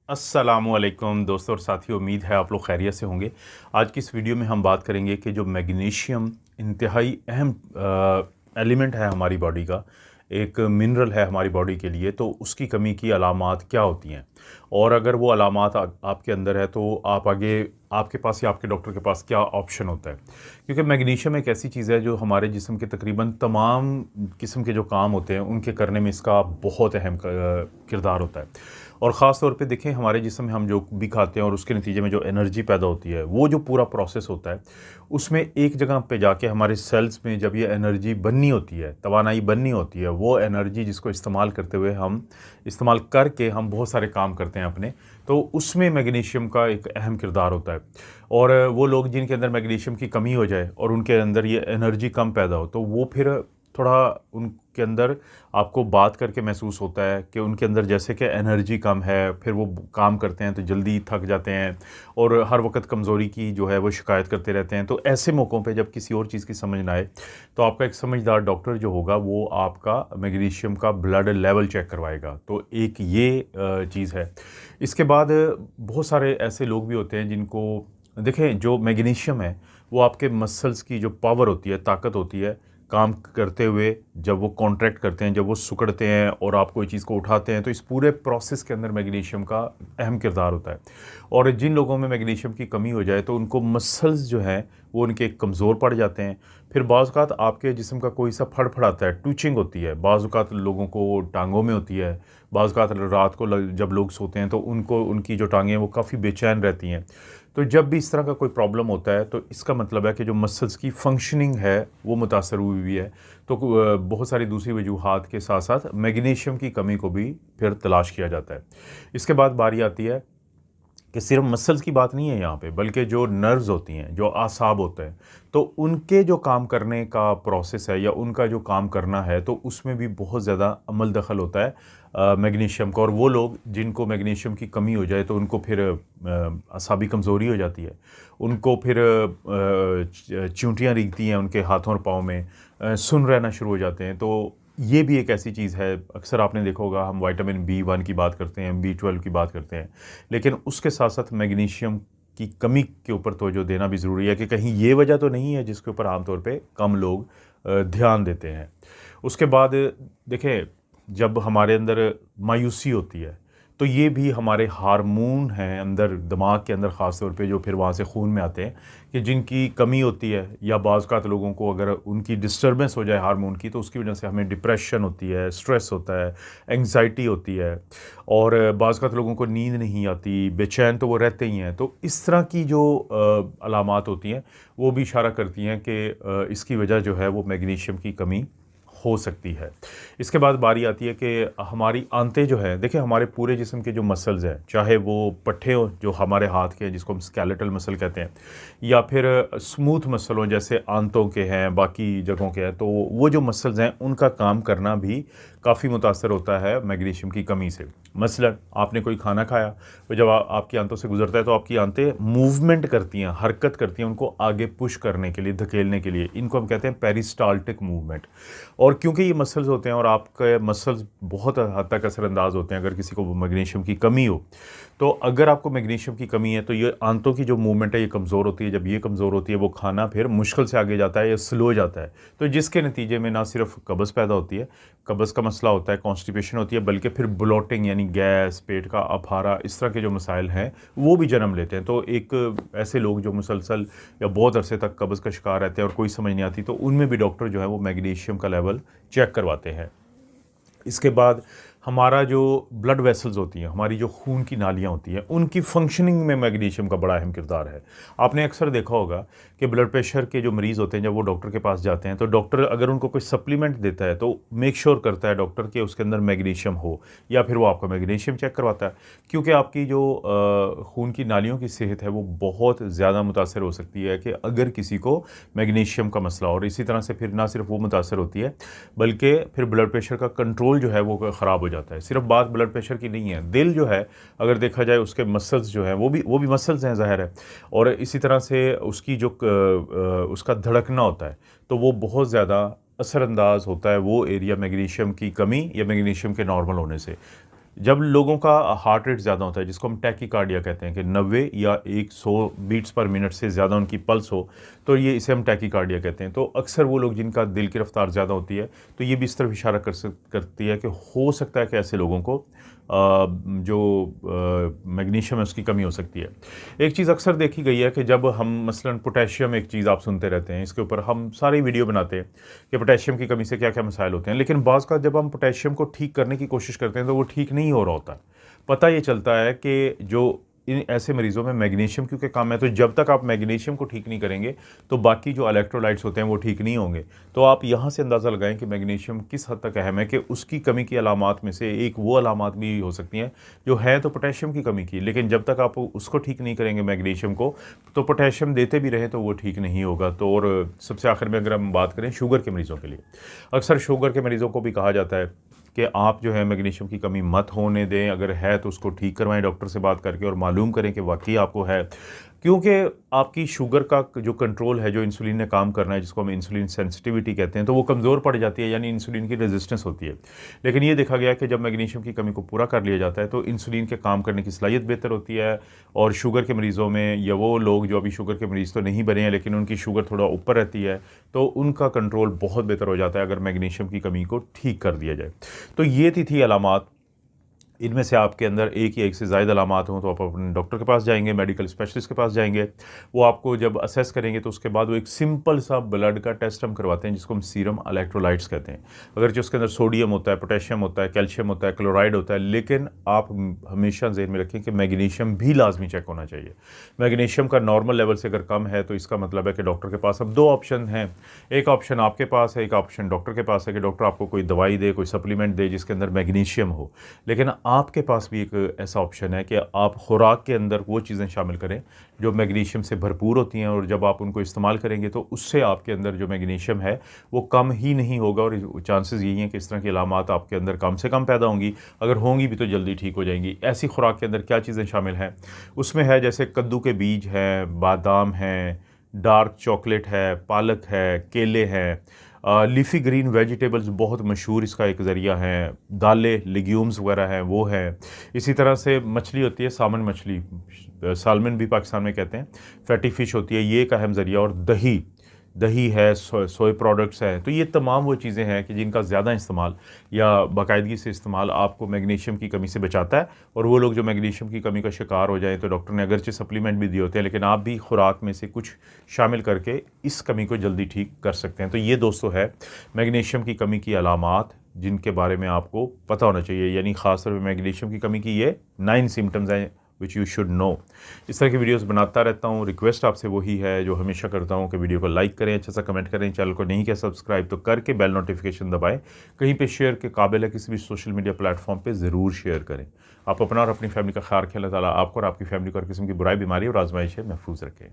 अस्सलामुअलैकुम दोस्तों और साथियों, उम्मीद है आप लोग खैरियत से होंगे। आज की इस वीडियो में हम बात करेंगे कि जो मैग्नीशियम इंतहाई अहम एलिमेंट है हमारी बॉडी का, एक मिनरल है हमारी बॉडी के लिए, तो उसकी कमी की अलामात क्या होती हैं और अगर वो अलामात आपके अंदर है तो आप आगे आपके पास या आपके डॉक्टर के पास क्या ऑप्शन होता है। क्योंकि मैग्नीशियम एक ऐसी चीज़ है जो हमारे जिस्म के तकरीबन तमाम किस्म के जो काम होते हैं उनके करने में इसका बहुत अहम किरदार होता है। और ख़ास तौर पे देखें, हमारे जिस्म में हम जो भी खाते हैं और उसके नतीजे में जो एनर्जी पैदा होती है, वो जो पूरा प्रोसेस होता है उसमें एक जगह पे जाके हमारे सेल्स में जब ये एनर्जी बननी होती है, तवानाई बननी होती है, वो एनर्जी जिसको इस्तेमाल करते हुए हम इस्तेमाल करके हम बहुत सारे काम करते हैं अपने, तो उसमें मैग्नीशियम का एक अहम किरदार होता है। और वो लोग जिनके अंदर मैग्नीशियम की कमी हो जाए और उनके अंदर ये एनर्जी कम पैदा हो, तो वो फिर थोड़ा उनके अंदर आपको बात करके महसूस होता है कि उनके अंदर जैसे कि एनर्जी कम है, फिर वो काम करते हैं तो जल्दी थक जाते हैं और हर वक्त कमज़ोरी की जो है वो शिकायत करते रहते हैं। तो ऐसे मौक़ों पे जब किसी और चीज़ की समझ ना आए तो आपका एक समझदार डॉक्टर जो होगा वो आपका मैग्नीशियम का ब्लड लेवल चेक करवाएगा। तो एक ये चीज़ है। इसके बाद बहुत सारे ऐसे लोग भी होते हैं जिनको देखें, जो मैग्नीशियम है वो आपके मसल्स की जो पावर होती है, ताकत होती है, काम करते हुए जब वो कॉन्ट्रैक्ट करते हैं, जब वो सिकुड़ते हैं और आप कोई चीज़ को उठाते हैं, तो इस पूरे प्रोसेस के अंदर मैग्नीशियम का अहम किरदार होता है। और जिन लोगों में मैग्नीशियम की कमी हो जाए तो उनको मसल्स जो हैं वो उनके कमज़ोर पड़ जाते हैं। फिर बाज़ औक़ात आपके जिस्म का कोई सा फड़फड़ाता है, ट्विचिंग होती है, बाज़ औक़ात लोगों को टांगों में होती है, बाज़ औक़ात रात को जब लोग सोते हैं तो उनको उनकी जो टांगें वो काफ़ी बेचैन रहती हैं। तो जब भी इस तरह का कोई प्रॉब्लम होता है तो इसका मतलब है कि जो मसल्स की फंक्शनिंग है वो मुतासर हुई हुई है। तो बहुत सारी दूसरी वजूहात के साथ साथ मैग्नीशियम की कमी को भी फिर तलाश किया जाता है। इसके बाद बारी आती है कि सिर्फ मसल्स की बात नहीं है यहाँ पे, बल्कि जो नर्व्स होती हैं, जो आसाब होते हैं, तो उनके जो काम करने का प्रोसेस है या उनका जो काम करना है, तो उसमें भी बहुत ज़्यादा अमल दखल होता है मैग्नीशियम का। और वो लोग जिनको मैग्नीशियम की कमी हो जाए तो उनको फिर आसाबी कमज़ोरी हो जाती है, उनको फिर चींटियाँ रेंगती हैं उनके हाथों और पाँव में, सुन्न रहना शुरू हो जाते हैं। तो ये भी एक ऐसी चीज़ है, अक्सर आपने देखा होगा हम विटामिन B1 की बात करते हैं, B12 की बात करते हैं, लेकिन उसके साथ साथ मैग्नीशियम की कमी के ऊपर तवज्जो देना भी ज़रूरी है कि कहीं ये वजह तो नहीं है जिसके ऊपर आमतौर पे कम लोग ध्यान देते हैं। उसके बाद देखें, जब हमारे अंदर मायूसी होती है तो ये भी हमारे हार्मोन हैं अंदर दिमाग के अंदर, ख़ास तौर पे जो फिर वहाँ से खून में आते हैं, कि जिनकी कमी होती है या बाज़ औक़ात लोगों को अगर उनकी डिस्टर्बेंस हो जाए हार्मोन की, तो उसकी वजह से हमें डिप्रेशन होती है, स्ट्रेस होता है, एंग्जाइटी होती है और बाज़ औक़ात लोगों को नींद नहीं आती, बेचैन तो वो रहते ही हैं। तो इस तरह की जो अलामात होती हैं वो भी इशारा करती हैं कि इसकी वजह जो है वो मैग्नीशियम की कमी हो सकती है। इसके बाद बारी आती है कि हमारी आंतें जो है, देखिए हमारे पूरे जिस्म के जो मसल्स हैं, चाहे वो पट्टे हो जो हमारे हाथ के हैं जिसको हम स्केलेटल मसल कहते हैं, या फिर स्मूथ मसल हों जैसे आंतों के हैं, बाकी जगहों के हैं, तो वो जो मसल्स हैं उनका काम करना भी काफ़ी मुतासर होता है मैग्नीशियम की कमी से। मसलन आपने कोई खाना खाया तो जब आपकी आंतों से गुजरता है तो आपकी आंतें मूवमेंट करती हैं, हरकत करती हैं उनको आगे पुश करने के लिए, धकेलने के लिए। इनको हम कहते हैं पेरिस्टाल्टिक मूवमेंट। और क्योंकि ये मसल्स होते हैं और आपके मसल्स बहुत हद तक असरअंदाज होते हैं अगर किसी को मैग्नीशियम की कमी हो, तो अगर आपको मैग्नीशियम की कमी है तो ये आंतों की जो मूवमेंट है ये कमज़ोर होती है। जब ये कमज़ोर होती है वो खाना फिर मुश्किल से आगे जाता है या स्लो जाता है, तो जिसके नतीजे में ना सिर्फ कब्ज़ पैदा होती है, कब्ज़ का मसला होता है, कॉन्स्टिपेशन होती है, बल्कि फिर ब्लोटिंग यानी गैस, पेट का अफारा, इस तरह के जो मसाइल हैं वो भी जन्म लेते हैं। तो एक ऐसे लोग जो मुसलसल या बहुत अरसे तक कब्ज़ का शिकार रहते हैं और कोई समझ नहीं आती, तो उनमें भी डॉक्टर जो है वो मैग्नीशियम का लेवल चेक करवाते हैं। इसके बाद हमारा जो ब्लड वेसल्स होती हैं, हमारी जो खून की नालियाँ होती हैं, उनकी फंक्शनिंग में मैग्नीशियम का बड़ा अहम किरदार है। आपने अक्सर देखा होगा कि ब्लड प्रेशर के जो मरीज़ होते हैं जब वो डॉक्टर के पास जाते हैं तो डॉक्टर अगर उनको कोई सप्लीमेंट देता है तो मेक श्योर करता है डॉक्टर कि उसके अंदर मैग्नीशियम हो, या फिर वो आपका मैग्नीशियम चेक करवाता है, क्योंकि आपकी जो खून की नालियों की सेहत है वो बहुत ज़्यादा मुतासर हो सकती है कि अगर किसी को मैग्नीशियम का मसला हो। और इसी तरह से फिर ना सिर्फ वो मुतासर होती है बल्कि फिर ब्लड प्रेशर का कंट्रोल जो है वो ख़राब हो जाता है। सिर्फ बात ब्लड प्रेशर की नहीं है, दिल जो है अगर देखा जाए उसके मसल्स जो हैं वो भी मसल्स हैं ज़ाहिर है, और इसी तरह से उसकी जो उसका धड़कना होता है तो वो बहुत ज़्यादा असरअंदाज होता है वो एरिया मैग्नीशियम की कमी या मैग्नीशियम के नॉर्मल होने से। जब लोगों का हार्ट रेट ज़्यादा होता है, जिसको हम टैकीकार्डिया कहते हैं, कि 90 या 100 बीट्स पर मिनट से ज़्यादा उनकी पल्स हो, तो ये इसे हम टैकीकार्डिया कहते हैं। तो अक्सर वो लोग जिनका दिल की रफ्तार ज़्यादा होती है, तो ये भी इस तरफ इशारा करती है कि हो सकता है कि ऐसे लोगों को जो मैग्नीशियम है उसकी कमी हो सकती है। एक चीज़ अक्सर देखी गई है कि जब हम मसलन पोटेशियम, एक चीज़ आप सुनते रहते हैं, इसके ऊपर हम सारी वीडियो बनाते हैं कि पोटेशियम की कमी से क्या क्या मसाइल होते हैं, लेकिन बाज़ का जब हम पोटेशियम को ठीक करने की कोशिश करते हैं तो वो ठीक नहीं हो रहा होता। पता ये चलता है कि जो इन ऐसे मरीज़ों में मैग्नीशियम क्योंकि कम है, तो जब तक आप मैग्नीशियम को ठीक नहीं करेंगे तो बाकी जो इलेक्ट्रोलाइट्स होते हैं वो ठीक नहीं होंगे। तो आप यहाँ से अंदाज़ा लगाएं कि मैग्नीशियम किस हद तक अहम है, कि उसकी कमी की अलामात में से एक वो अलामात भी हो सकती हैं जो है तो पोटेशियम की कमी की, लेकिन जब तक आप उसको ठीक नहीं करेंगे मैग्नीशियम को, तो पोटेशियम देते भी रहें तो वो ठीक नहीं होगा। तो और सबसे आखिर में अगर हम बात करें शुगर के मरीज़ों के लिए, अक्सर शुगर के मरीज़ों को भी कहा जाता है कि आप जो है मैग्नीशियम की कमी मत होने दें, अगर है तो उसको ठीक करवाएं डॉक्टर से बात करके और मालूम करें कि वाकई आपको है, क्योंकि आपकी शुगर का जो कंट्रोल है, जो इंसुलिन ने काम करना है, जिसको हम इंसुलिन सेंसिटिविटी कहते हैं, तो वो कमज़ोर पड़ जाती है, यानी इंसुलिन की रेजिस्टेंस होती है। लेकिन ये देखा गया कि जब मैग्नीशियम की कमी को पूरा कर लिया जाता है तो इंसुलिन के काम करने की सलाहियत बेहतर होती है, और शुगर के मरीज़ों में, या वो लोग जो अभी शुगर के मरीज़ तो नहीं बने हैं लेकिन उनकी शुगर थोड़ा ऊपर रहती है, तो उनका कंट्रोल बहुत बेहतर हो जाता है अगर मैग्नीशियम की कमी को ठीक कर दिया जाए। तो ये थी अलामात। इनमें से आपके अंदर एक या एक से ज़्यादा अलामात हों तो आप अपने डॉक्टर के पास जाएंगे, मेडिकल स्पेशलिस्ट के पास जाएंगे। वो आपको जब असेस करेंगे तो उसके बाद वो एक सिंपल सा ब्लड का टेस्ट हम करवाते हैं, जिसको हम सीरम इलेक्ट्रोलाइट्स कहते हैं। अगर जो उसके अंदर सोडियम होता है, पोटेशियम होता है, कैल्शियम होता है, क्लोराइड होता है, लेकिन आप हमेशा ज़हन में रखें कि मैग्नीशियम भी लाजमी चेक होना चाहिए। मैग्नीशियम का नॉर्मल लेवल से अगर कम है तो इसका मतलब है कि डॉक्टर के पास अब दो ऑप्शन हैं। एक ऑप्शन आपके पास है, एक ऑप्शन डॉक्टर के पास है कि डॉक्टर आपको कोई दवाई दे, कोई सप्लीमेंट दे जिसके अंदर मैग्नीशियम हो। लेकिन आपके पास भी एक ऐसा ऑप्शन है कि आप खुराक के अंदर वो चीज़ें शामिल करें जो मैग्नीशियम से भरपूर होती हैं, और जब आप उनको इस्तेमाल करेंगे तो उससे आपके अंदर जो मैग्नीशियम है वो कम ही नहीं होगा, और चांसेस यही हैं कि इस तरह की अलामात आपके अंदर कम से कम पैदा होंगी, अगर होंगी भी तो जल्दी ठीक हो जाएंगी। ऐसी खुराक के अंदर क्या चीज़ें शामिल हैं उसमें है, जैसे कद्दू के बीज हैं, बादाम हैं, डार्क चॉकलेट है, पालक है, केले हैं, लीफ़ी ग्रीन वेजिटेबल्स बहुत मशहूर इसका एक ज़रिया है, दालें, लेग्यूम्स वगैरह हैं वो है। इसी तरह से मछली होती है, सामन मछली, सालमन भी पाकिस्तान में कहते हैं, फैटी फ़िश होती है, ये एक अहम ज़रिया। और दही है, सोए प्रोडक्ट्स है। तो ये तमाम वो चीज़ें हैं कि जिनका ज़्यादा इस्तेमाल या बाकायदगी से इस्तेमाल आपको मैग्नीशियम की कमी से बचाता है। और वो लोग जो मैग्नीशियम की कमी का शिकार हो जाएँ तो डॉक्टर ने अगरचे सप्लीमेंट भी दिए होते हैं, लेकिन आप भी खुराक में से कुछ शामिल करके इस कमी को जल्दी ठीक कर सकते हैं। तो ये दोस्तों है मैग्नीशियम की कमी की अलामात जिनके बारे में आपको पता होना चाहिए, यानी ख़ासतौर पर मैग्नीशियम की कमी की ये 9 सिम्टम्स हैं विच यू शुड नो। इस तरह की वीडियोस बनाता रहता हूँ। रिक्वेस्ट आपसे वही है जो हमेशा करता हूँ कि वीडियो को लाइक करें, अच्छा सा कमेंट करें, चैनल को नहीं किया सब्सक्राइब तो करके बेल नोटिफिकेशन दबाएं। कहीं पे शेयर के काबिल है, किसी भी सोशल मीडिया प्लेटफॉर्म पे ज़रूर शेयर करें। आप अपना और अपनी फैमिली का ख्याल रखें। अल्लाह ताला आपको और आपकी फैमिली को हर किस्म की बुराई, बीमारी और आजमाइश से महफूज रखें।